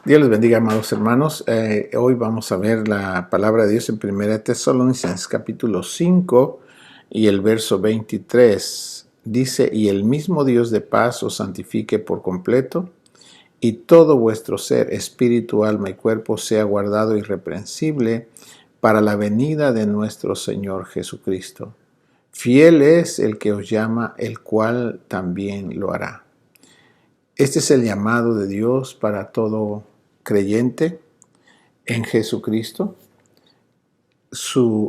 Dios les bendiga, amados hermanos. Hoy vamos a ver la palabra de Dios en 1 Tesalonicenses capítulo 5 y el verso 23. Dice, y el mismo Dios de paz os santifique por completo, y todo vuestro ser, espíritu, alma y cuerpo sea guardado irreprensible para la venida de nuestro Señor Jesucristo. Fiel es el que os llama, el cual también lo hará. Este es el llamado de Dios para todo creyente en Jesucristo.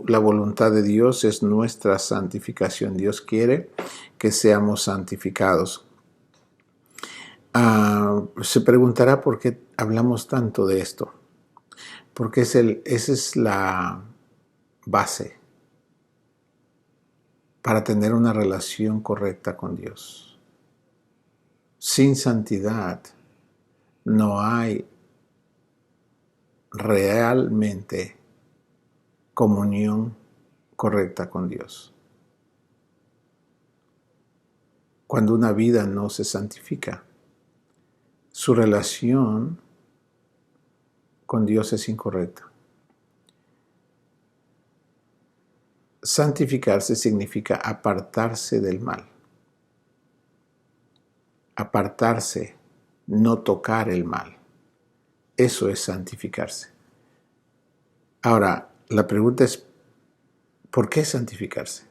La voluntad de Dios es nuestra santificación. Dios quiere que seamos santificados. Se preguntará por qué hablamos tanto de esto. Porque esa es la base para tener una relación correcta con Dios. Sin santidad no hay realmente comunión correcta con Dios. Cuando una vida no se santifica, su relación con Dios es incorrecta. Santificarse significa apartarse del mal. Apartarse, no tocar el mal. Eso es santificarse. Ahora, la pregunta es, ¿por qué santificarse?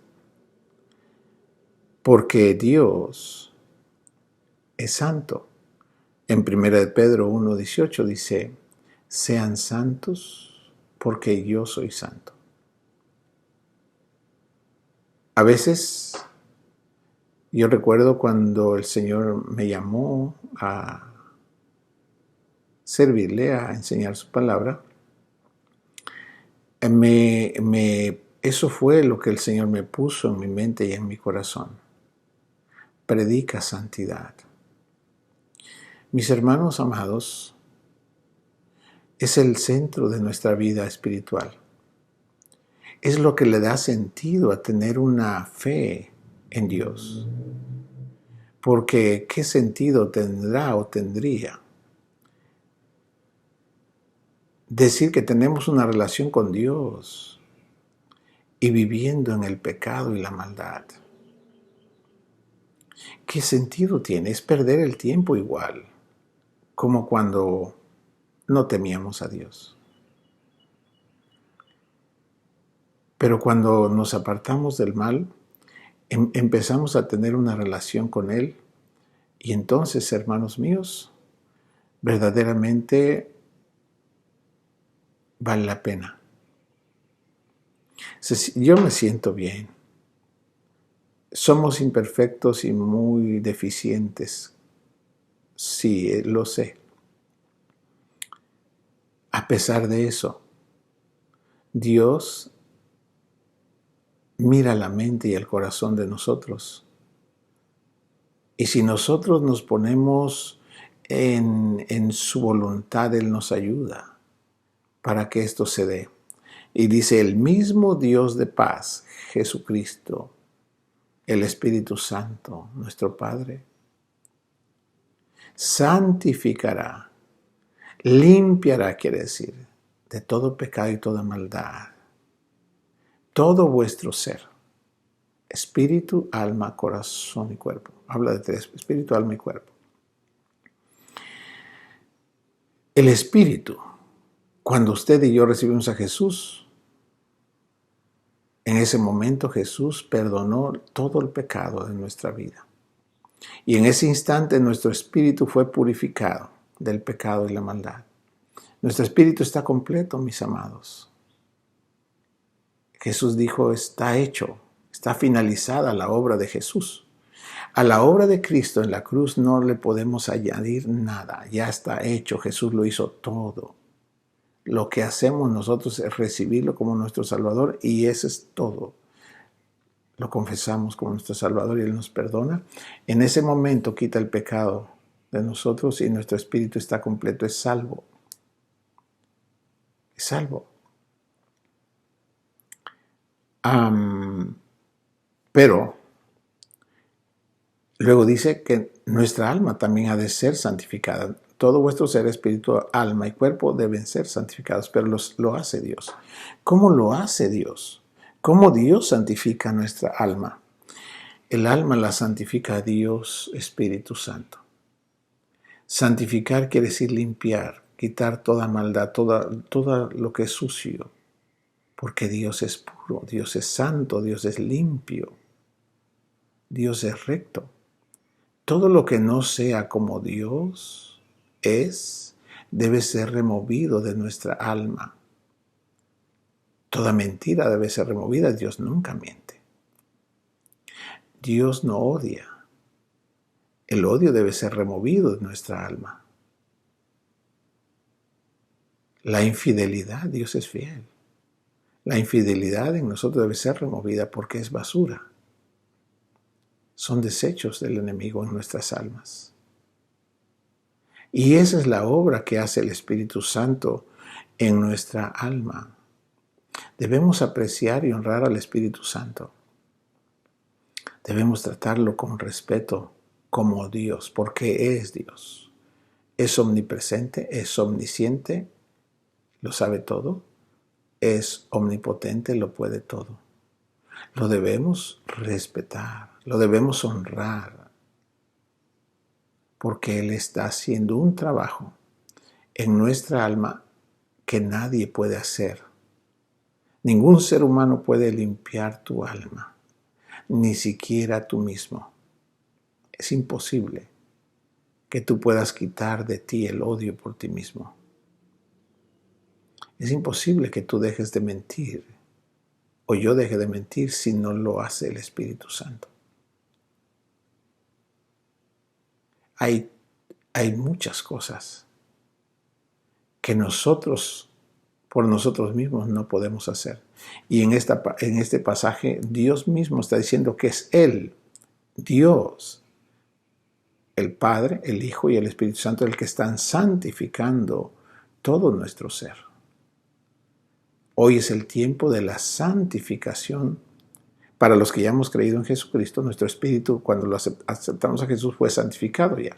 Porque Dios es santo. En 1 Pedro 1:18 dice, sean santos porque yo soy santo. A veces, yo recuerdo cuando el Señor me llamó a servirle, a enseñar su palabra, eso fue lo que el Señor me puso en mi mente y en mi corazón. Predica santidad. Mis hermanos amados, es el centro de nuestra vida espiritual. Es lo que le da sentido a tener una fe en Dios. Porque ¿qué sentido tendrá o tendría decir que tenemos una relación con Dios y viviendo en el pecado y la maldad? ¿Qué sentido tiene? Es perder el tiempo igual, como cuando no temíamos a Dios. Pero cuando nos apartamos del mal, empezamos a tener una relación con Él y entonces, hermanos míos, verdaderamente vale la pena. Yo me siento bien. Somos imperfectos y muy deficientes. Sí, lo sé. A pesar de eso, Dios mira la mente y el corazón de nosotros. Y si nosotros nos ponemos en su voluntad, Él nos ayuda para que esto se dé. Y dice, el mismo Dios de paz, Jesucristo, el Espíritu Santo, nuestro Padre, santificará, limpiará, quiere decir, de todo pecado y toda maldad, todo vuestro ser, espíritu, alma, corazón y cuerpo. Habla de tres, espíritu, alma y cuerpo. El espíritu, cuando usted y yo recibimos a Jesús, en ese momento Jesús perdonó todo el pecado de nuestra vida. Y en ese instante nuestro espíritu fue purificado del pecado y la maldad. Nuestro espíritu está completo, mis amados. Jesús dijo, está hecho, está finalizada la obra de Jesús. A la obra de Cristo en la cruz no le podemos añadir nada, ya está hecho, Jesús lo hizo todo. Lo que hacemos nosotros es recibirlo como nuestro Salvador y eso es todo. Lo confesamos como nuestro Salvador y Él nos perdona. En ese momento quita el pecado de nosotros y nuestro espíritu está completo, es salvo. Es salvo. Pero luego dice que nuestra alma también ha de ser santificada. todo vuestro ser, espíritu, alma y cuerpo deben ser santificados, pero lo hace Dios. ¿Cómo lo hace Dios? ¿Cómo Dios santifica nuestra alma? El alma la santifica Dios Espíritu Santo. Santificar quiere decir limpiar, quitar toda maldad, todo lo que es sucio, porque Dios es puro, Dios es santo, Dios es limpio, Dios es recto. Todo lo que no sea como Dios es, debe ser removido de nuestra alma. Toda mentira debe ser removida, Dios nunca miente. Dios no odia. El odio debe ser removido de nuestra alma. La infidelidad, Dios es fiel. La infidelidad en nosotros debe ser removida porque es basura. Son desechos del enemigo en nuestras almas. Y esa es la obra que hace el Espíritu Santo en nuestra alma. Debemos apreciar y honrar al Espíritu Santo. Debemos tratarlo con respeto como Dios, porque es Dios. Es omnipresente, es omnisciente, lo sabe todo, es omnipotente, lo puede todo. Lo debemos respetar, lo debemos honrar, porque Él está haciendo un trabajo en nuestra alma que nadie puede hacer. Ningún ser humano puede limpiar tu alma, ni siquiera tú mismo. Es imposible que tú puedas quitar de ti el odio por ti mismo. Es imposible que tú dejes de mentir o yo deje de mentir si no lo hace el Espíritu Santo. Hay muchas cosas que nosotros, por nosotros mismos, no podemos hacer. Y en este pasaje, Dios mismo está diciendo que es Él, Dios, el Padre, el Hijo y el Espíritu Santo, el que están santificando todo nuestro ser. Hoy es el tiempo de la santificación. Para los que ya hemos creído en Jesucristo, nuestro espíritu, cuando lo aceptamos a Jesús, fue santificado ya.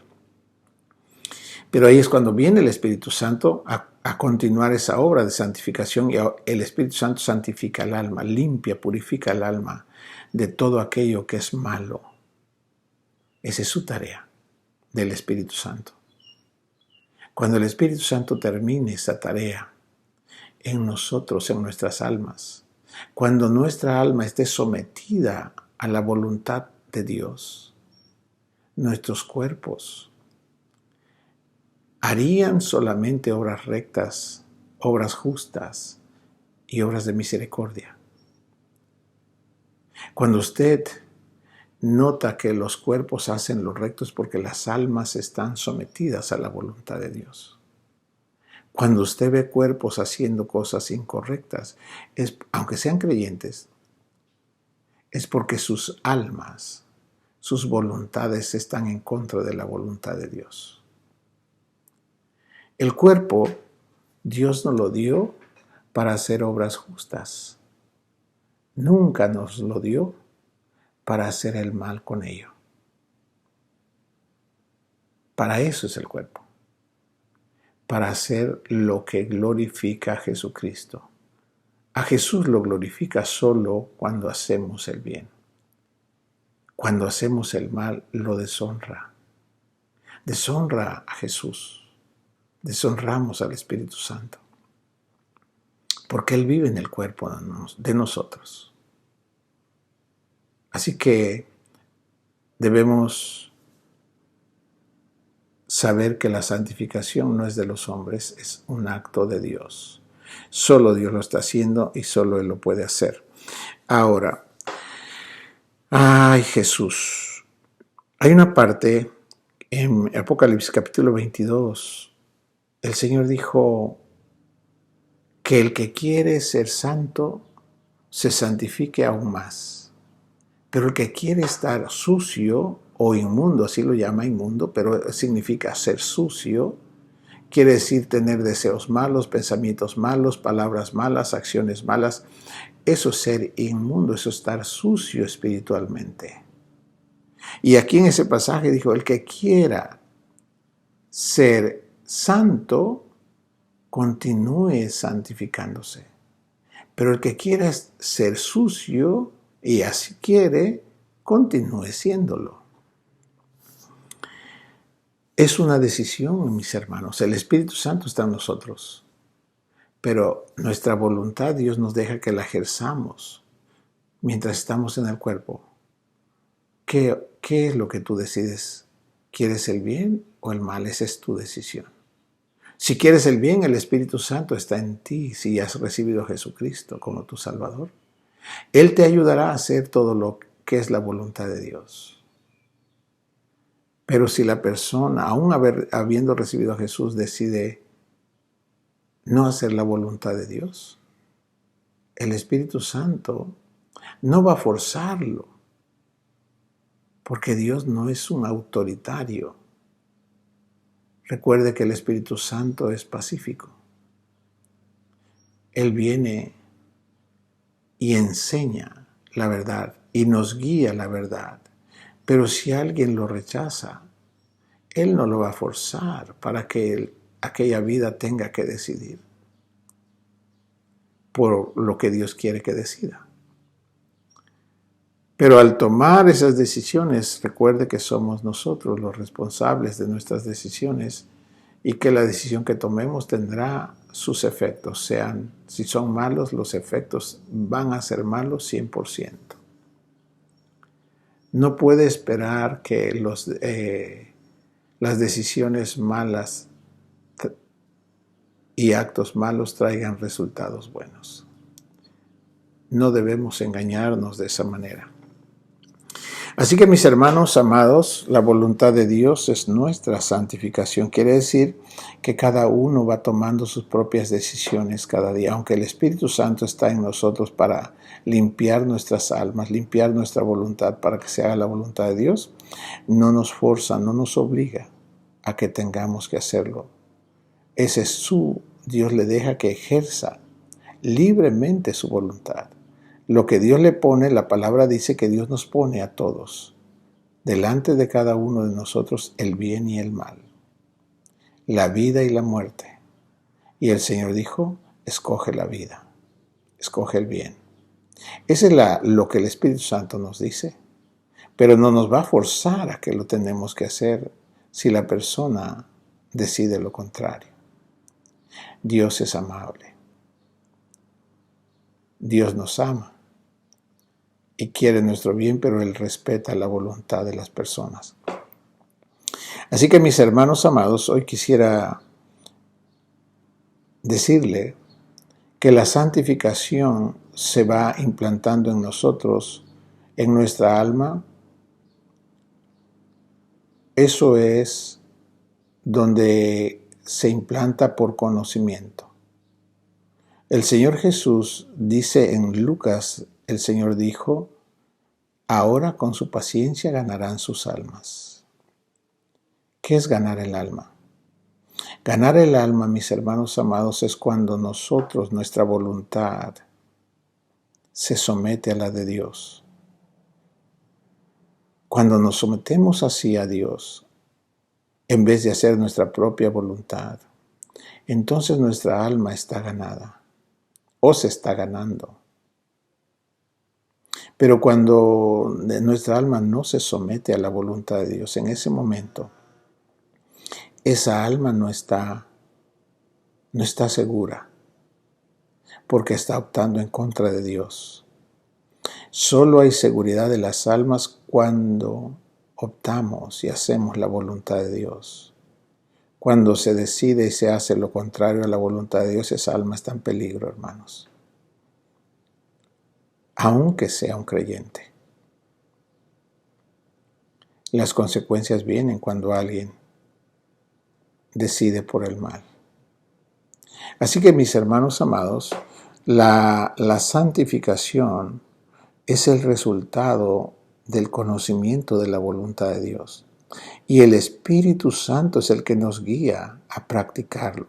Pero ahí es cuando viene el Espíritu Santo a continuar esa obra de santificación, y el Espíritu Santo santifica el alma, limpia, purifica el alma de todo aquello que es malo. Esa es su tarea del Espíritu Santo. Cuando el Espíritu Santo termine esa tarea en nosotros, en nuestras almas, cuando nuestra alma esté sometida a la voluntad de Dios, nuestros cuerpos harían solamente obras rectas, obras justas y obras de misericordia. Cuando usted nota que los cuerpos hacen lo recto es porque las almas están sometidas a la voluntad de Dios. Cuando usted ve cuerpos haciendo cosas incorrectas, aunque sean creyentes, es porque sus almas, sus voluntades están en contra de la voluntad de Dios. El cuerpo, Dios nos lo dio para hacer obras justas. Nunca nos lo dio para hacer el mal con ello. Para eso es el cuerpo. Para hacer lo que glorifica a Jesucristo. A Jesús lo glorifica solo cuando hacemos el bien. Cuando hacemos el mal, lo deshonra. Deshonra a Jesús. Deshonramos al Espíritu Santo. Porque Él vive en el cuerpo de nosotros. Así que debemos saber que la santificación no es de los hombres, es un acto de Dios. Solo Dios lo está haciendo y solo Él lo puede hacer. Ahora, ay Jesús, hay una parte en Apocalipsis capítulo 22, el Señor dijo que el que quiere ser santo se santifique aún más. Pero el que quiere estar sucio o inmundo, así lo llama inmundo, pero significa ser sucio, quiere decir tener deseos malos, pensamientos malos, palabras malas, acciones malas. Eso es ser inmundo, eso es estar sucio espiritualmente. Y aquí en ese pasaje dijo, el que quiera ser santo, continúe santificándose. Pero el que quiera ser sucio y así quiere, continúe siéndolo. Es una decisión, mis hermanos. El Espíritu Santo está en nosotros. Pero nuestra voluntad, Dios nos deja que la ejerzamos mientras estamos en el cuerpo. ¿Qué es lo que tú decides? ¿Quieres el bien o el mal? Esa es tu decisión. Si quieres el bien, el Espíritu Santo está en ti si has recibido a Jesucristo como tu Salvador. Él te ayudará a hacer todo lo que es la voluntad de Dios. Pero si la persona, aún habiendo recibido a Jesús, decide no hacer la voluntad de Dios, el Espíritu Santo no va a forzarlo, porque Dios no es un autoritario. Recuerde que el Espíritu Santo es pacífico. Él viene y enseña la verdad y nos guía la verdad. Pero si alguien lo rechaza, Él no lo va a forzar para que aquella vida tenga que decidir por lo que Dios quiere que decida. Pero al tomar esas decisiones, recuerde que somos nosotros los responsables de nuestras decisiones y que la decisión que tomemos tendrá sus efectos. Si son malos, los efectos van a ser malos 100%. No puede esperar que las decisiones malas y actos malos traigan resultados buenos. No debemos engañarnos de esa manera. Así que, mis hermanos amados, la voluntad de Dios es nuestra santificación. Quiere decir que cada uno va tomando sus propias decisiones cada día, aunque el Espíritu Santo está en nosotros para limpiar nuestras almas, limpiar nuestra voluntad para que se haga la voluntad de Dios. No nos forza, no nos obliga a que tengamos que hacerlo. Ese es Dios le deja que ejerza libremente su voluntad. Lo que Dios le pone, la palabra dice que Dios nos pone a todos, delante de cada uno de nosotros, el bien y el mal, la vida y la muerte. Y el Señor dijo, escoge la vida, escoge el bien. Ese es lo que el Espíritu Santo nos dice, pero no nos va a forzar a que lo tenemos que hacer si la persona decide lo contrario. Dios es amable. Dios nos ama y quiere nuestro bien, pero Él respeta la voluntad de las personas. Así que, mis hermanos amados, hoy quisiera decirle que la santificación se va implantando en nosotros, en nuestra alma. Eso es donde se implanta por conocimiento. El Señor Jesús dice en Lucas, el Señor dijo, ahora con su paciencia ganarán sus almas. ¿Qué es ganar el alma? Ganar el alma, mis hermanos amados, es cuando nosotros, nuestra voluntad, se somete a la de Dios. Cuando nos sometemos así a Dios, en vez de hacer nuestra propia voluntad, entonces nuestra alma está ganada o se está ganando. Pero cuando nuestra alma no se somete a la voluntad de Dios, en ese momento, esa alma no está segura, porque está optando en contra de Dios. Solo hay seguridad de las almas cuando optamos y hacemos la voluntad de Dios. Cuando se decide y se hace lo contrario a la voluntad de Dios, esa alma está en peligro, hermanos. Aunque sea un creyente. Las consecuencias vienen cuando alguien decide por el mal. Así que, mis hermanos amados, la santificación es el resultado del conocimiento de la voluntad de Dios. Y el Espíritu Santo es el que nos guía a practicarlo.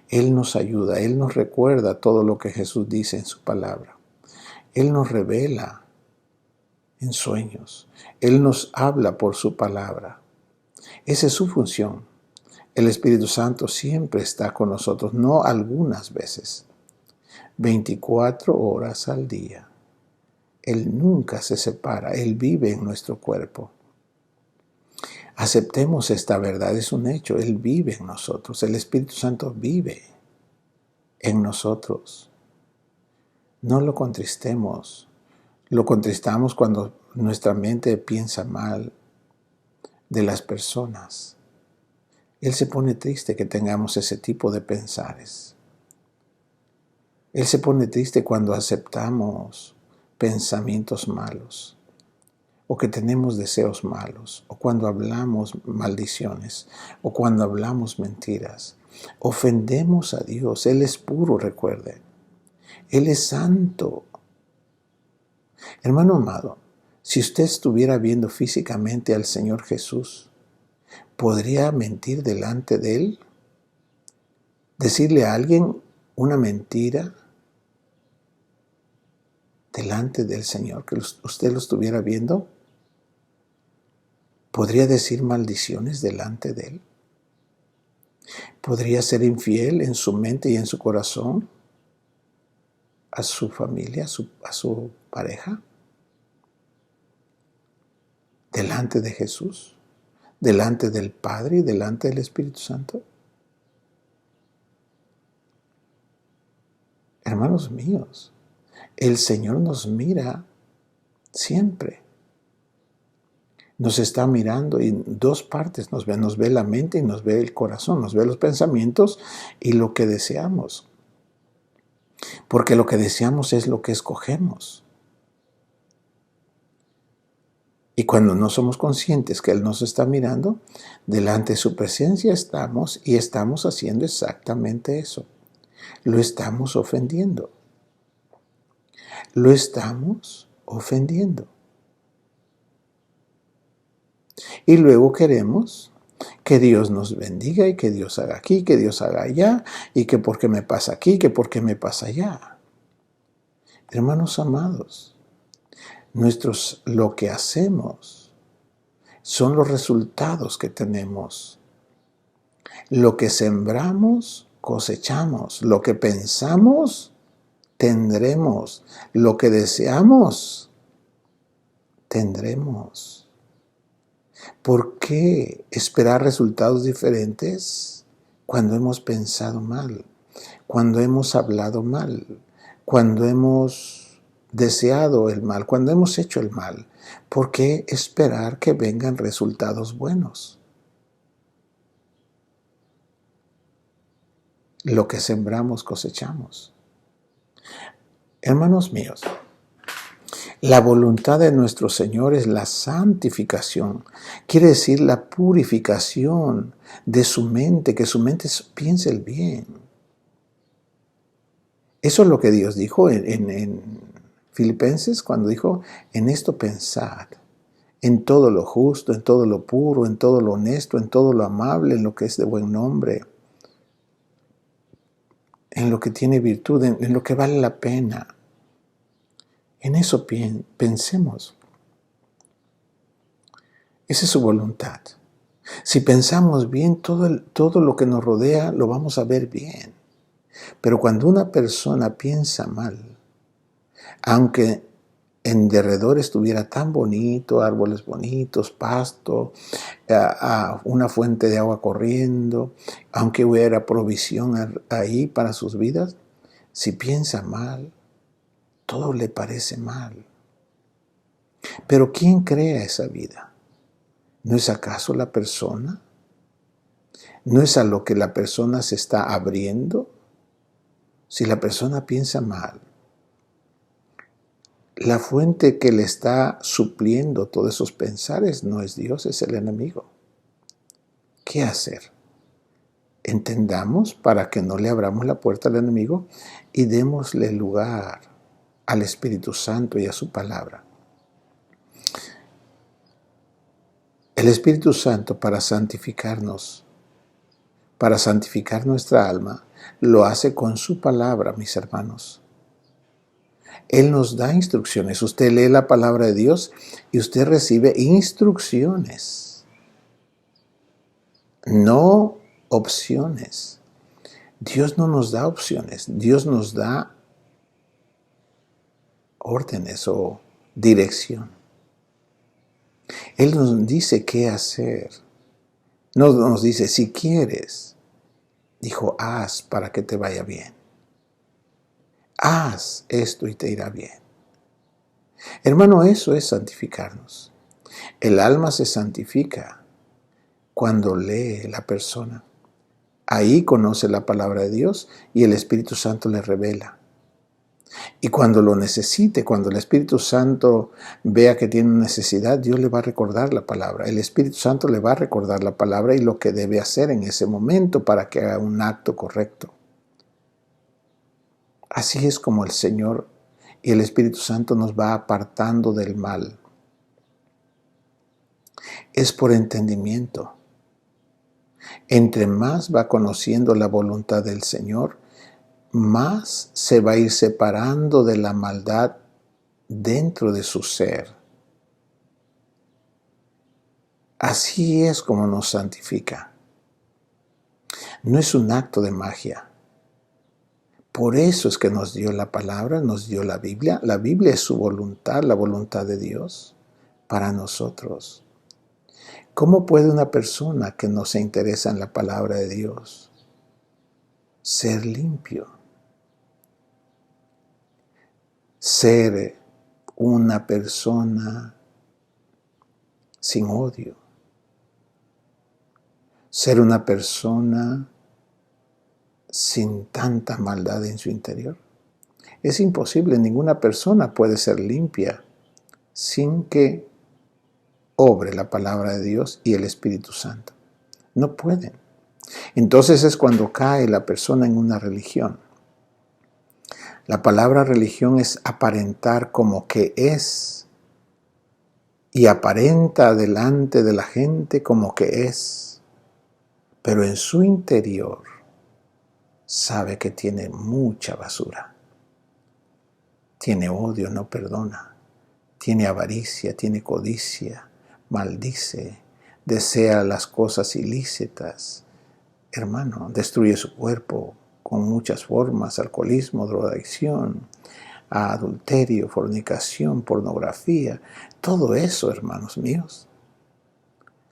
Él nos ayuda, Él nos recuerda todo lo que Jesús dice en su palabra. Él nos revela en sueños. Él nos habla por su palabra. Esa es su función. El Espíritu Santo siempre está con nosotros, no algunas veces, 24 horas al día. Él nunca se separa, Él vive en nuestro cuerpo. Aceptemos esta verdad, es un hecho, Él vive en nosotros, el Espíritu Santo vive en nosotros. No lo contristemos, lo contristamos cuando nuestra mente piensa mal de las personas. Él se pone triste que tengamos ese tipo de pensares. Él se pone triste cuando aceptamos pensamientos malos, o que tenemos deseos malos, o cuando hablamos maldiciones, o cuando hablamos mentiras. Ofendemos a Dios. Él es puro, recuerde. Él es santo. Hermano amado, si usted estuviera viendo físicamente al Señor Jesús, ¿podría mentir delante de Él? ¿Decirle a alguien una mentira delante del Señor, que usted lo estuviera viendo? ¿Podría decir maldiciones delante de Él? ¿Podría ser infiel en su mente y en su corazón a su familia, a su pareja? ¿Delante de Jesús? ¿Delante del Padre y delante del Espíritu Santo? Hermanos míos, el Señor nos mira siempre. Nos está mirando en dos partes, nos ve la mente y nos ve el corazón, nos ve los pensamientos y lo que deseamos. Porque lo que deseamos es lo que escogemos. Y cuando no somos conscientes que Él nos está mirando, delante de su presencia estamos y estamos haciendo exactamente eso. Lo estamos ofendiendo. Lo estamos ofendiendo. Y luego queremos que Dios nos bendiga y que Dios haga aquí, que Dios haga allá, y que por qué me pasa aquí, que por qué me pasa allá. Hermanos amados, lo que hacemos son los resultados que tenemos. Lo que sembramos, cosechamos. Lo que pensamos, tendremos. Lo que deseamos, tendremos. ¿Por qué esperar resultados diferentes cuando hemos pensado mal, cuando hemos hablado mal, cuando hemos deseado el mal, cuando hemos hecho el mal? ¿Por qué esperar que vengan resultados buenos? Lo que sembramos, cosechamos. Hermanos míos, la voluntad de nuestro Señor es la santificación. Quiere decir la purificación de su mente, que su mente piense el bien. Eso es lo que Dios dijo en Filipenses, cuando dijo, en esto pensad, en todo lo justo, en todo lo puro, en todo lo honesto, en todo lo amable, en lo que es de buen nombre, en lo que tiene virtud, en lo que vale la pena. En eso pensemos. Esa es su voluntad. Si pensamos bien, todo lo que nos rodea lo vamos a ver bien. Pero cuando una persona piensa mal, aunque en derredor estuviera tan bonito, árboles bonitos, pasto, una fuente de agua corriendo, aunque hubiera provisión ahí para sus vidas, si piensa mal, todo le parece mal. Pero ¿quién crea esa vida? ¿No es acaso la persona? ¿No es a lo que la persona se está abriendo? Si la persona piensa mal, la fuente que le está supliendo todos esos pensares no es Dios, es el enemigo. ¿Qué hacer? Entendamos para que no le abramos la puerta al enemigo y démosle lugar al Espíritu Santo y a su palabra. El Espíritu Santo, para santificarnos, para santificar nuestra alma, lo hace con su palabra, mis hermanos. Él nos da instrucciones. Usted lee la palabra de Dios y usted recibe instrucciones. No opciones. Dios no nos da opciones, Dios nos da órdenes o dirección. Él nos dice qué hacer. No nos dice, si quieres, dijo, haz para que te vaya bien. Haz esto y te irá bien. Hermano, eso es santificarnos. El alma se santifica cuando lee la persona. Ahí conoce la palabra de Dios y el Espíritu Santo le revela. Y cuando lo necesite, cuando el Espíritu Santo vea que tiene necesidad, Dios le va a recordar la palabra. El Espíritu Santo le va a recordar la palabra y lo que debe hacer en ese momento para que haga un acto correcto. Así es como el Señor y el Espíritu Santo nos va apartando del mal. Es por entendimiento. Entre más va conociendo la voluntad del Señor, más se va a ir separando de la maldad dentro de su ser. Así es como nos santifica. No es un acto de magia. Por eso es que nos dio la palabra, nos dio la Biblia. La Biblia es su voluntad, la voluntad de Dios para nosotros. ¿Cómo puede una persona que no se interesa en la palabra de Dios ser limpio? Ser una persona sin odio. Ser una persona sin tanta maldad en su interior. Es imposible, ninguna persona puede ser limpia sin que obre la palabra de Dios y el Espíritu Santo. No pueden. Entonces es cuando cae la persona en una religión. La palabra religión es aparentar como que es y aparenta delante de la gente como que es, pero en su interior sabe que tiene mucha basura. Tiene odio, no perdona. Tiene avaricia, tiene codicia, maldice, desea las cosas ilícitas. Hermano, destruye su cuerpo con muchas formas: alcoholismo, drogadicción, adulterio, fornicación, pornografía. Todo eso, hermanos míos,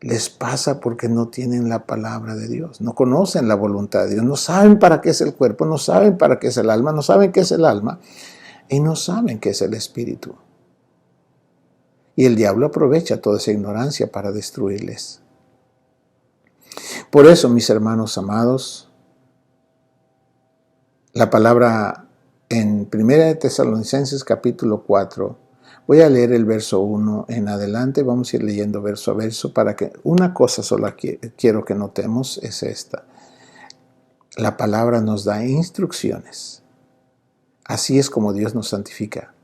les pasa porque no tienen la palabra de Dios, no conocen la voluntad de Dios, no saben para qué es el cuerpo, no saben para qué es el alma, no saben qué es el alma y no saben qué es el espíritu. Y el diablo aprovecha toda esa ignorancia para destruirles. Por eso, mis hermanos amados, la palabra en 1 Tesalonicenses capítulo 4, voy a leer el verso 1 en adelante, vamos a ir leyendo verso a verso para que una cosa sola quiero que notemos es esta. La palabra nos da instrucciones. Así es como Dios nos santifica.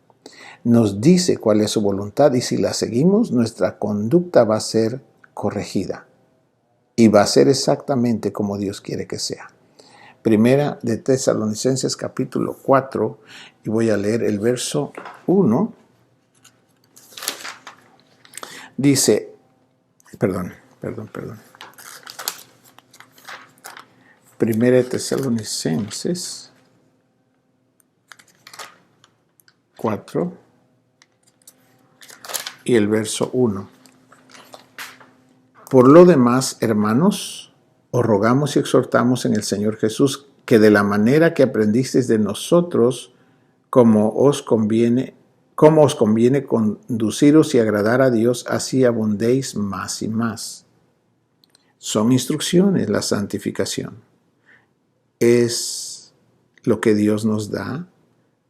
Nos dice cuál es su voluntad y si la seguimos, nuestra conducta va a ser corregida y va a ser exactamente como Dios quiere que sea. Primera de Tesalonicenses capítulo 4 y voy a leer el verso 1. Dice, perdón. Primera de Tesalonicenses 4 y el verso 1. Por lo demás, hermanos, os rogamos y exhortamos en el Señor Jesús que de la manera que aprendisteis de nosotros, como os conviene conduciros y agradar a Dios, así abundéis más y más. Son instrucciones la santificación. Es lo que Dios nos da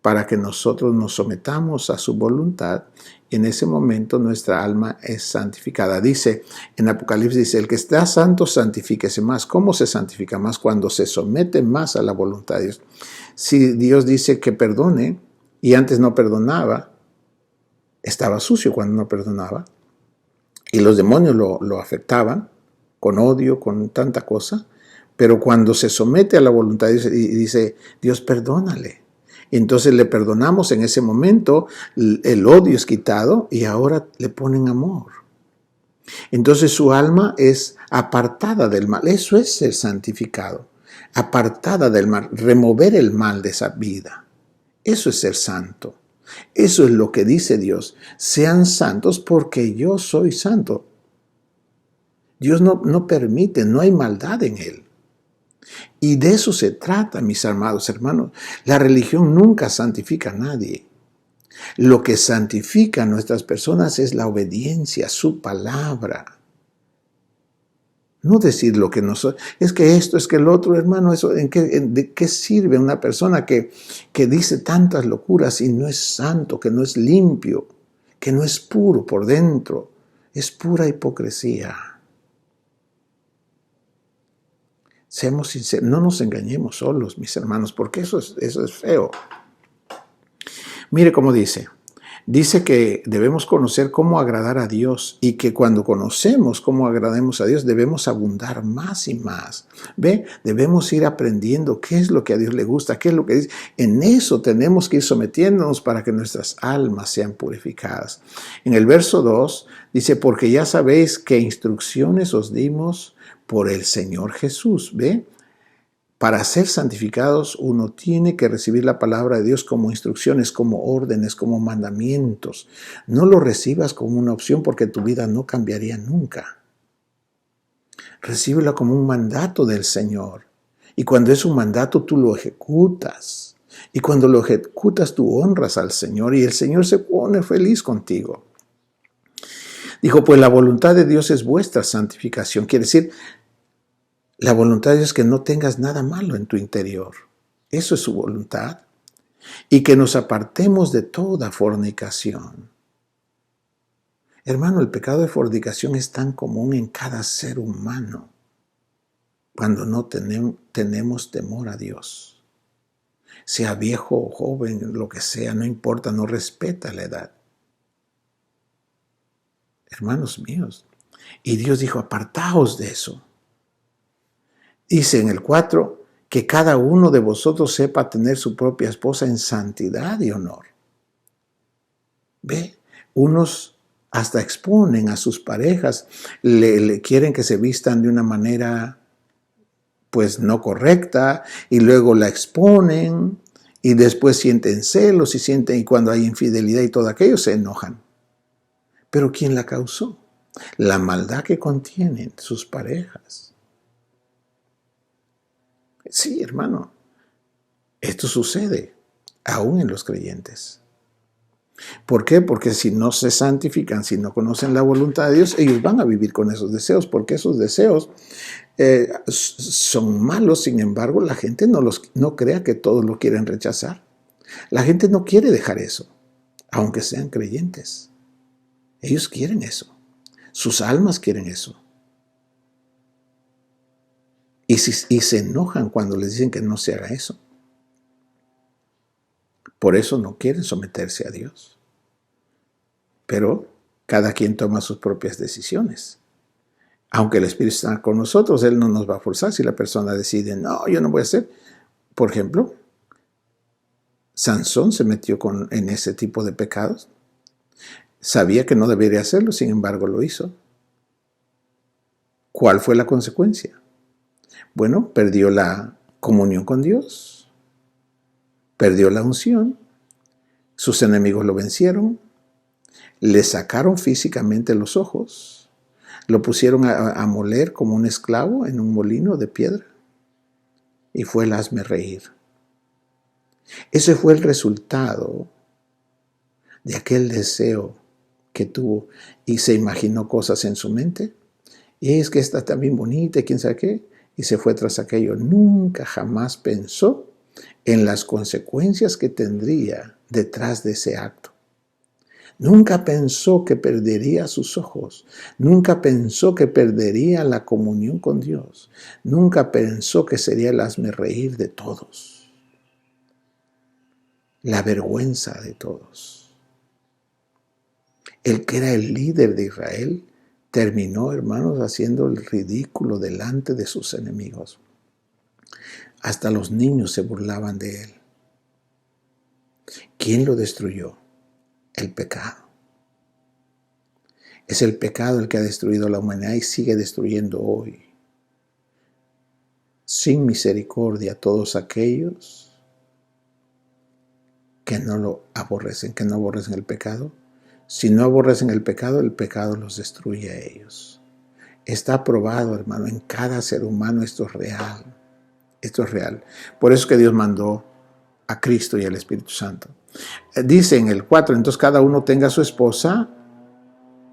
para que nosotros nos sometamos a su voluntad y en ese momento nuestra alma es santificada. Dice en Apocalipsis, dice, el que está santo, santifíquese más. ¿Cómo se santifica más? Cuando se somete más a la voluntad de Dios. Si Dios dice que perdone y antes no perdonaba, estaba sucio cuando no perdonaba y los demonios lo afectaban con odio, con tanta cosa, pero cuando se somete a la voluntad de Dios y dice, Dios perdónale. Entonces le perdonamos en ese momento, el odio es quitado y ahora le ponen amor. Entonces su alma es apartada del mal. Eso es ser santificado. Apartada del mal, remover el mal de esa vida. Eso es ser santo. Eso es lo que dice Dios. Sean santos porque yo soy santo. Dios no permite, no hay maldad en él. Y de eso se trata, mis amados hermanos. La religión nunca santifica a nadie. Lo que santifica a nuestras personas es la obediencia a su palabra. No decir lo que no soy. Es que esto, es que el otro, hermano, eso, ¿de qué sirve una persona que dice tantas locuras y no es santo, que no es limpio, que no es puro por dentro? Es pura hipocresía. Seamos sinceros, no nos engañemos solos, mis hermanos, porque eso es feo. Mire cómo dice. Dice que debemos conocer cómo agradar a Dios y que cuando conocemos cómo agrademos a Dios debemos abundar más y más. ¿Ve? Debemos ir aprendiendo qué es lo que a Dios le gusta, qué es lo que dice. En eso tenemos que ir sometiéndonos para que nuestras almas sean purificadas. En el verso 2 dice, porque ya sabéis qué instrucciones os dimos por el Señor Jesús. ¿Ve? Para ser santificados uno tiene que recibir la palabra de Dios como instrucciones, como órdenes, como mandamientos. No lo recibas como una opción porque tu vida no cambiaría nunca. Recíbelo como un mandato del Señor. Y cuando es un mandato tú lo ejecutas. Y cuando lo ejecutas tú honras al Señor y el Señor se pone feliz contigo. Dijo, pues la voluntad de Dios es vuestra santificación. Quiere decir, la voluntad de Dios es que no tengas nada malo en tu interior. Eso es su voluntad. Y que nos apartemos de toda fornicación. Hermano, el pecado de fornicación es tan común en cada ser humano cuando no tenemos temor a Dios. Sea viejo o joven, lo que sea, no importa, no respeta la edad. Hermanos míos. Y Dios dijo, apartaos de eso. Dice en el 4, que cada uno de vosotros sepa tener su propia esposa en santidad y honor. ¿Ve? Unos hasta exponen a sus parejas, le quieren que se vistan de una manera pues no correcta y luego la exponen y después sienten celos y cuando hay infidelidad y todo aquello se enojan. Pero ¿quién la causó? La maldad que contienen sus parejas. Sí, hermano, esto sucede aún en los creyentes. ¿Por qué? Porque si no se santifican, si no conocen la voluntad de Dios, ellos van a vivir con esos deseos, porque esos deseos son malos. Sin embargo, la gente no crea que todos lo quieren rechazar. La gente no quiere dejar eso, aunque sean creyentes. Ellos quieren eso. Sus almas quieren eso. Y se enojan cuando les dicen que no se haga eso. Por eso no quieren someterse a Dios. Pero cada quien toma sus propias decisiones. Aunque el Espíritu está con nosotros, Él no nos va a forzar. Si la persona decide, no, yo no voy a hacer. Por ejemplo, Sansón se metió en ese tipo de pecados. Sabía que no debería hacerlo, sin embargo lo hizo. ¿Cuál fue la consecuencia? Bueno, perdió la comunión con Dios, perdió la unción, sus enemigos lo vencieron, le sacaron físicamente los ojos, lo pusieron a moler como un esclavo en un molino de piedra y fue el hazmerreír. Ese fue el resultado de aquel deseo que tuvo y se imaginó cosas en su mente. Y es que esta está bien bonita, quién sabe qué, y se fue tras aquello. Nunca jamás pensó en las consecuencias que tendría detrás de ese acto. Nunca pensó que perdería sus ojos. Nunca pensó que perdería la comunión con Dios. Nunca pensó que sería el hazmerreír de todos. La vergüenza de todos. El que era el líder de Israel terminó, hermanos, haciendo el ridículo delante de sus enemigos. Hasta los niños se burlaban de él. ¿Quién lo destruyó? El pecado. Es el pecado el que ha destruido a la humanidad y sigue destruyendo hoy. Sin misericordia a todos aquellos que no lo aborrecen, que no aborrecen el pecado. Si no aborrecen el pecado los destruye a ellos. Está probado, hermano, en cada ser humano esto es real. Esto es real. Por eso que Dios mandó a Cristo y al Espíritu Santo. Dice en el 4, entonces cada uno tenga a su esposa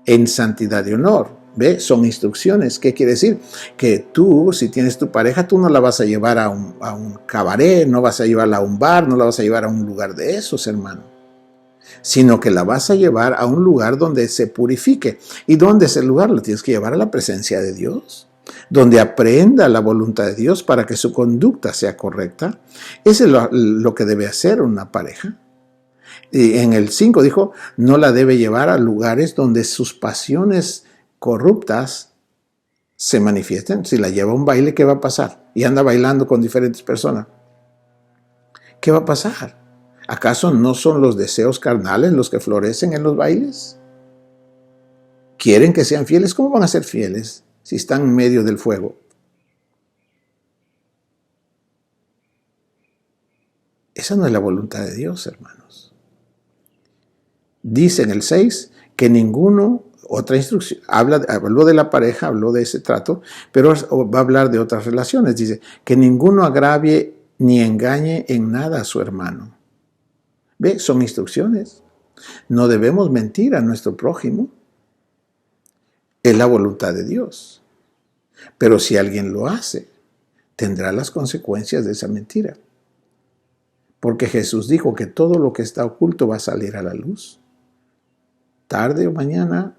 en santidad y honor. ¿Ve? Son instrucciones. ¿Qué quiere decir? Que tú, si tienes tu pareja, tú no la vas a llevar a un cabaret, no vas a llevarla a un bar, no la vas a llevar a un lugar de esos, hermano. Sino que la vas a llevar a un lugar donde se purifique. ¿Y dónde es el lugar? La tienes que llevar a la presencia de Dios, donde aprenda la voluntad de Dios para que su conducta sea correcta. Eso es lo que debe hacer una pareja. Y en el 5 dijo, no la debe llevar a lugares donde sus pasiones corruptas se manifiesten. Si la lleva a un baile, ¿qué va a pasar? Y anda bailando con diferentes personas. ¿Qué va a pasar? ¿Acaso no son los deseos carnales los que florecen en los bailes? ¿Quieren que sean fieles? ¿Cómo van a ser fieles si están en medio del fuego? Esa no es la voluntad de Dios, hermanos. Dice en el 6 que ninguno, otra instrucción, habló de la pareja, habló de ese trato, pero va a hablar de otras relaciones. Dice que ninguno agravie ni engañe en nada a su hermano. ¿Ve? Son instrucciones. No debemos mentir a nuestro prójimo. Es la voluntad de Dios. Pero si alguien lo hace, tendrá las consecuencias de esa mentira. Porque Jesús dijo que todo lo que está oculto va a salir a la luz. Tarde o mañana,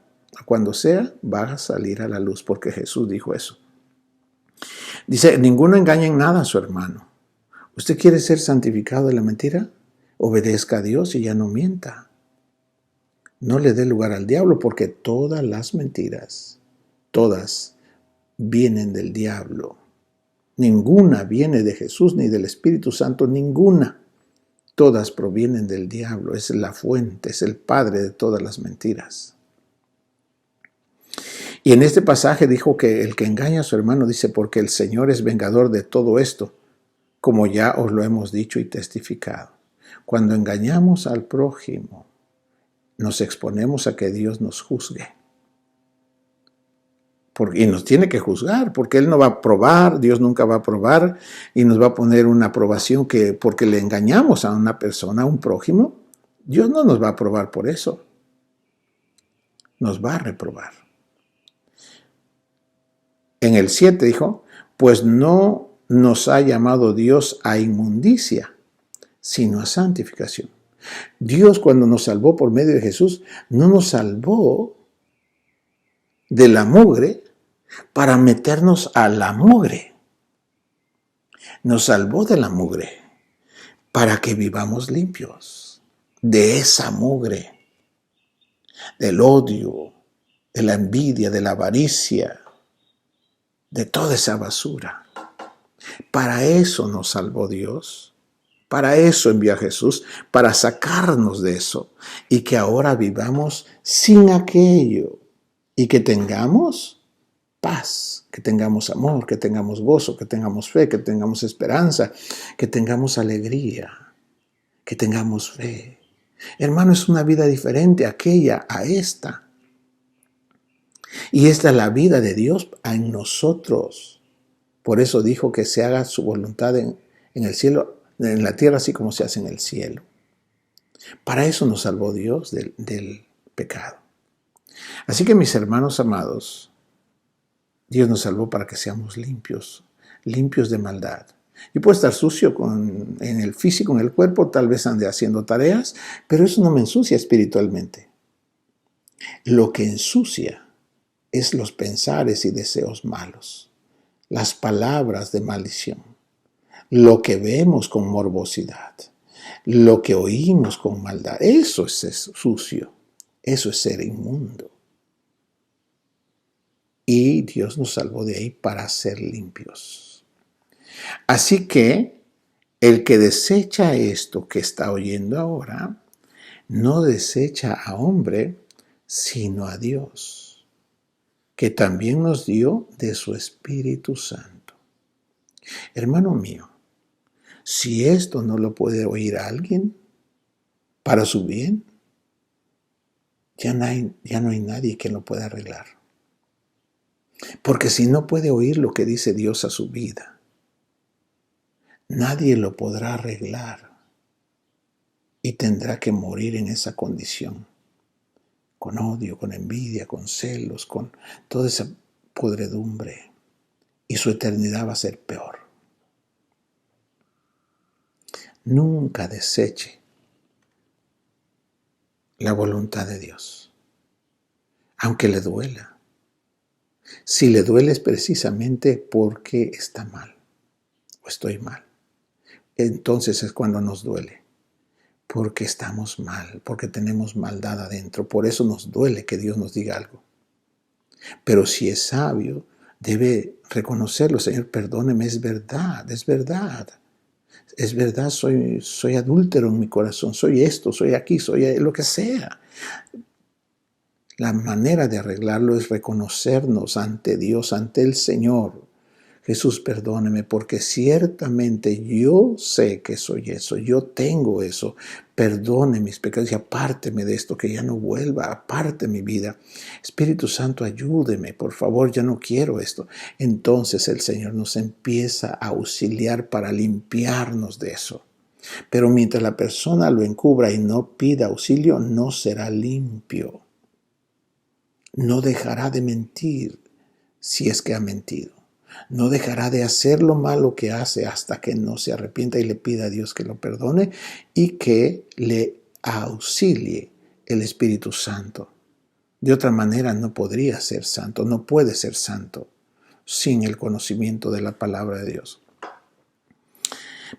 cuando sea, va a salir a la luz, porque Jesús dijo eso. Dice, ninguno engaña en nada a su hermano. ¿Usted quiere ser santificado de la mentira? Obedezca a Dios y ya no mienta. No le dé lugar al diablo, porque todas las mentiras, todas vienen del diablo. Ninguna viene de Jesús ni del Espíritu Santo, ninguna. Todas provienen del diablo, es la fuente, es el padre de todas las mentiras. Y en este pasaje dijo que el que engaña a su hermano, dice, porque el Señor es vengador de todo esto, como ya os lo hemos dicho y testificado. Cuando engañamos al prójimo, nos exponemos a que Dios nos juzgue. Y nos tiene que juzgar, porque Él no va a probar, Dios nunca va a probar, y nos va a poner una aprobación que porque le engañamos a una persona, a un prójimo, Dios no nos va a probar por eso. Nos va a reprobar. En el 7 dijo, pues no nos ha llamado Dios a inmundicia, sino a santificación. Dios, cuando nos salvó por medio de Jesús, no nos salvó de la mugre para meternos a la mugre. Nos salvó de la mugre para que vivamos limpios de esa mugre, del odio, de la envidia, de la avaricia, de toda esa basura. Para eso nos salvó Dios. Para eso envió a Jesús, para sacarnos de eso y que ahora vivamos sin aquello y que tengamos paz, que tengamos amor, que tengamos gozo, que tengamos fe, que tengamos esperanza, que tengamos alegría, que tengamos fe. Hermano, es una vida diferente aquella a esta. Y esta es la vida de Dios en nosotros. Por eso dijo que se haga su voluntad en el cielo, en la tierra, así como se hace en el cielo. Para eso nos salvó Dios del pecado. Así que, mis hermanos amados, Dios nos salvó para que seamos limpios, limpios de maldad. Yo puedo estar sucio en el físico, en el cuerpo, tal vez ande haciendo tareas, pero eso no me ensucia espiritualmente. Lo que ensucia es los pensares y deseos malos, las palabras de maldición, lo que vemos con morbosidad, lo que oímos con maldad. Eso es sucio, eso es ser inmundo. Y Dios nos salvó de ahí para ser limpios. Así que el que desecha esto que está oyendo ahora, no desecha a hombre, sino a Dios. que también nos dio de su Espíritu Santo. Hermano mío, si esto no lo puede oír alguien para su bien, ya no hay nadie que lo pueda arreglar. Porque si no puede oír lo que dice Dios a su vida, nadie lo podrá arreglar y tendrá que morir en esa condición, con odio, con envidia, con celos, con toda esa podredumbre, y su eternidad va a ser peor. Nunca deseche la voluntad de Dios, aunque le duela. Si le duele es precisamente porque está mal o estoy mal. Entonces es cuando nos duele, porque estamos mal, porque tenemos maldad adentro. Por eso nos duele que Dios nos diga algo. Pero si es sabio, debe reconocerlo. Señor, perdóneme, es verdad, es verdad. Es verdad, soy adúltero en mi corazón, soy esto, soy aquí, soy lo que sea. La manera de arreglarlo es reconocernos ante Dios, ante el Señor. Jesús, perdóneme, porque ciertamente yo sé que soy eso, yo tengo eso. Perdone mis pecados y apárteme de esto, que ya no vuelva, aparte mi vida. Espíritu Santo, ayúdeme, por favor, ya no quiero esto. Entonces el Señor nos empieza a auxiliar para limpiarnos de eso. Pero mientras la persona lo encubra y no pida auxilio, no será limpio. No dejará de mentir si es que ha mentido. No dejará de hacer lo malo que hace hasta que no se arrepienta y le pida a Dios que lo perdone y que le auxilie el Espíritu Santo. De otra manera no podría ser santo, no puede ser santo sin el conocimiento de la palabra de Dios.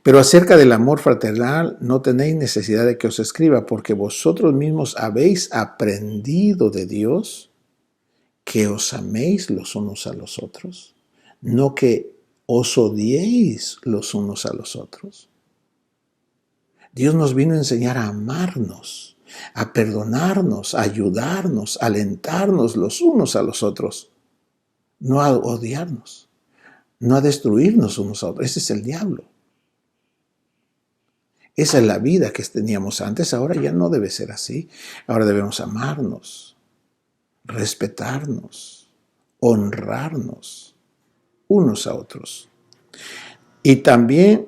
Pero acerca del amor fraternal no tenéis necesidad de que os escriba, porque vosotros mismos habéis aprendido de Dios que os améis los unos a los otros, no que os odiéis los unos a los otros. Dios nos vino a enseñar a amarnos, a perdonarnos, a ayudarnos, a alentarnos los unos a los otros, no a odiarnos, no a destruirnos unos a otros. Ese es el diablo. Esa es la vida que teníamos antes, ahora ya no debe ser así. Ahora debemos amarnos, respetarnos, honrarnos unos a otros. Y también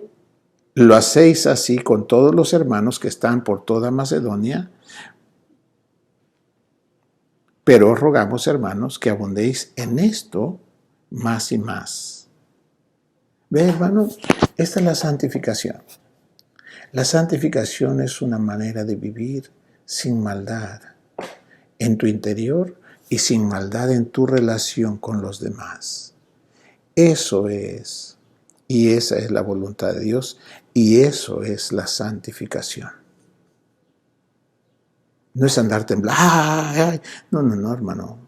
lo hacéis así con todos los hermanos que están por toda Macedonia, pero os rogamos, hermanos, que abundéis en esto más y más. ¿Ve, hermano? Esta es la santificación. La santificación es una manera de vivir sin maldad en tu interior y sin maldad en tu relación con los demás. Eso es, y esa es la voluntad de Dios, y eso es la santificación. No es andar temblando. ¡Ay! No, hermano.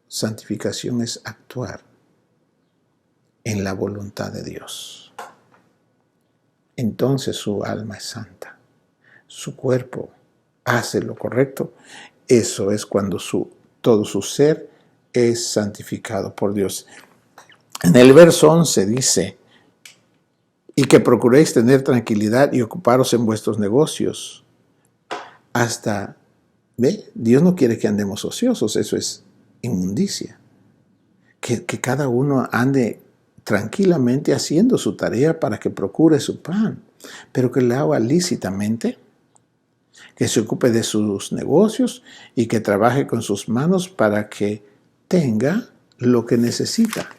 Santificación es actuar en la voluntad de Dios. Entonces su alma es santa. Su cuerpo hace lo correcto. Eso es cuando todo su ser es santificado por Dios. En el verso 11 dice, y que procuréis tener tranquilidad y ocuparos en vuestros negocios. ¿Ve? Dios no quiere que andemos ociosos, eso es inmundicia. Que cada uno ande tranquilamente haciendo su tarea para que procure su pan, pero que lo haga lícitamente, que se ocupe de sus negocios y que trabaje con sus manos para que tenga lo que necesita.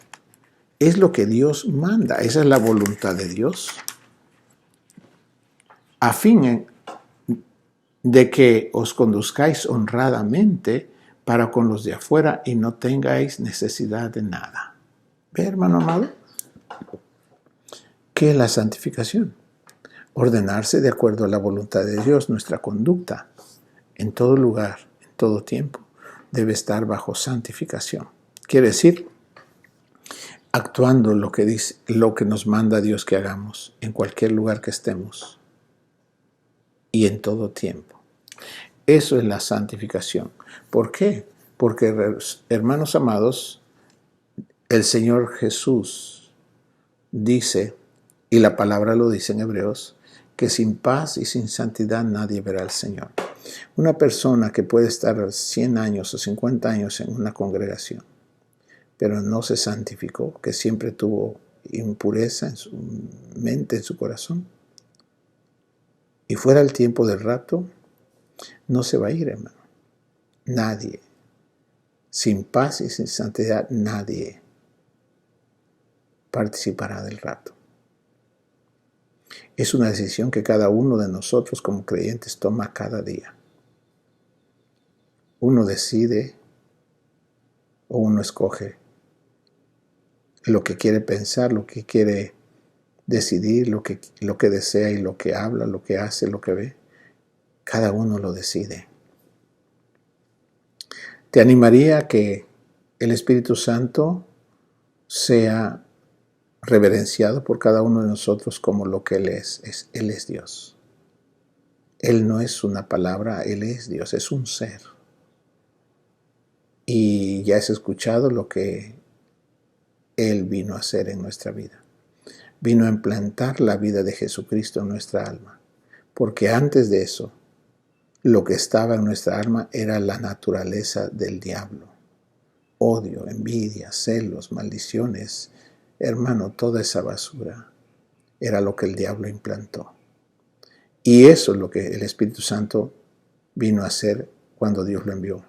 Es lo que Dios manda, esa es la voluntad de Dios. A fin de que os conduzcáis honradamente para con los de afuera y no tengáis necesidad de nada. ¿Ve, hermano amado? ¿Qué es la santificación? Ordenarse de acuerdo a la voluntad de Dios. Nuestra conducta en todo lugar, en todo tiempo, debe estar bajo santificación. Quiere decir, actuando lo que nos manda Dios que hagamos en cualquier lugar que estemos y en todo tiempo. Eso es la santificación. ¿Por qué? Porque, hermanos amados, el Señor Jesús dice, y la palabra lo dice en Hebreos, que sin paz y sin santidad nadie verá al Señor. Una persona que puede estar 100 años o 50 años en una congregación, pero no se santificó, que siempre tuvo impureza en su mente, en su corazón, y fuera el tiempo del rapto, no se va a ir, hermano. Nadie. Sin paz y sin santidad, nadie participará del rapto. Es una decisión que cada uno de nosotros como creyentes toma cada día. Uno decide o uno escoge lo que quiere pensar, lo que quiere decidir, lo que desea y lo que habla, lo que hace, lo que ve. Cada uno lo decide. Te animaría a que el Espíritu Santo sea reverenciado por cada uno de nosotros como lo que Él es. Él es Dios. Él no es una palabra, Él es Dios, es un ser. Y ya has escuchado lo que Él vino a hacer en nuestra vida. Vino a implantar la vida de Jesucristo en nuestra alma. Porque antes de eso, lo que estaba en nuestra alma era la naturaleza del diablo. Odio, envidia, celos, maldiciones. Hermano, toda esa basura era lo que el diablo implantó. Y eso es lo que el Espíritu Santo vino a hacer cuando Dios lo envió.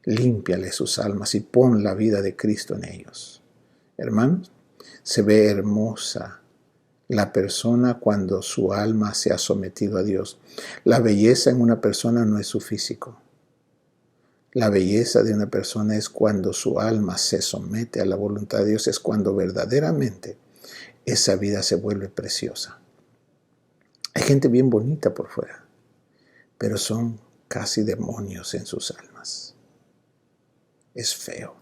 Límpiale sus almas y pon la vida de Cristo en ellos. Hermanos, se ve hermosa la persona cuando su alma se ha sometido a Dios. La belleza en una persona no es su físico. La belleza de una persona es cuando su alma se somete a la voluntad de Dios, es cuando verdaderamente esa vida se vuelve preciosa. Hay gente bien bonita por fuera, pero son casi demonios en sus almas. Es feo.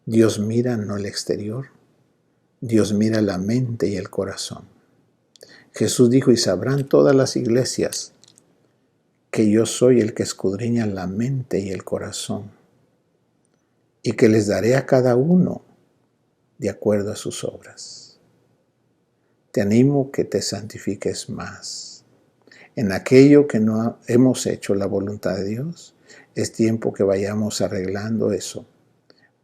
Dios mira no el exterior, Dios mira la mente y el corazón. Jesús dijo, y sabrán todas las iglesias que yo soy el que escudriña la mente y el corazón, y que les daré a cada uno de acuerdo a sus obras. Te animo que te santifiques más. En aquello que no hemos hecho la voluntad de Dios, es tiempo que vayamos arreglando eso,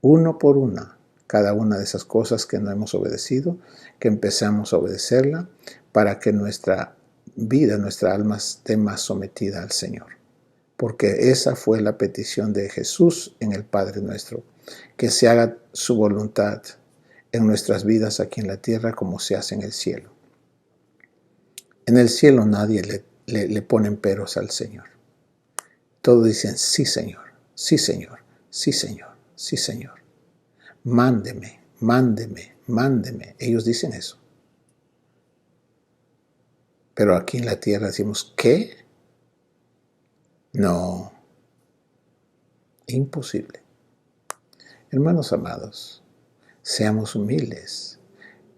uno por una, cada una de esas cosas que no hemos obedecido, que empezamos a obedecerla, para que nuestra vida, nuestra alma esté más sometida al Señor. Porque esa fue la petición de Jesús en el Padre nuestro, que se haga su voluntad en nuestras vidas aquí en la tierra como se hace en el cielo. En el cielo nadie le ponen peros al Señor. Todos dicen, sí Señor, sí Señor, sí Señor, sí Señor. Mándeme, mándeme, mándeme. Ellos dicen eso. Pero aquí en la tierra decimos, ¿qué? No, imposible. Hermanos amados, seamos humildes.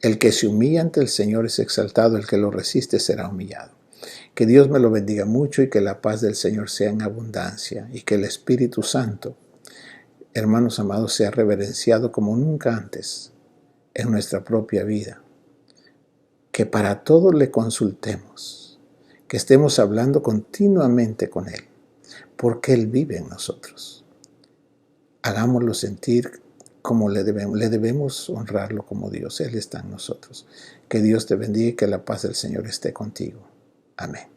El que se humilla ante el Señor es exaltado, el que lo resiste será humillado. Que Dios me lo bendiga mucho y que la paz del Señor sea en abundancia y que el Espíritu Santo, hermanos amados, sea reverenciado como nunca antes en nuestra propia vida. Que para todo le consultemos, que estemos hablando continuamente con Él, porque Él vive en nosotros. Hagámoslo sentir como le debemos honrarlo como Dios. Él está en nosotros. Que Dios te bendiga y que la paz del Señor esté contigo. Amén.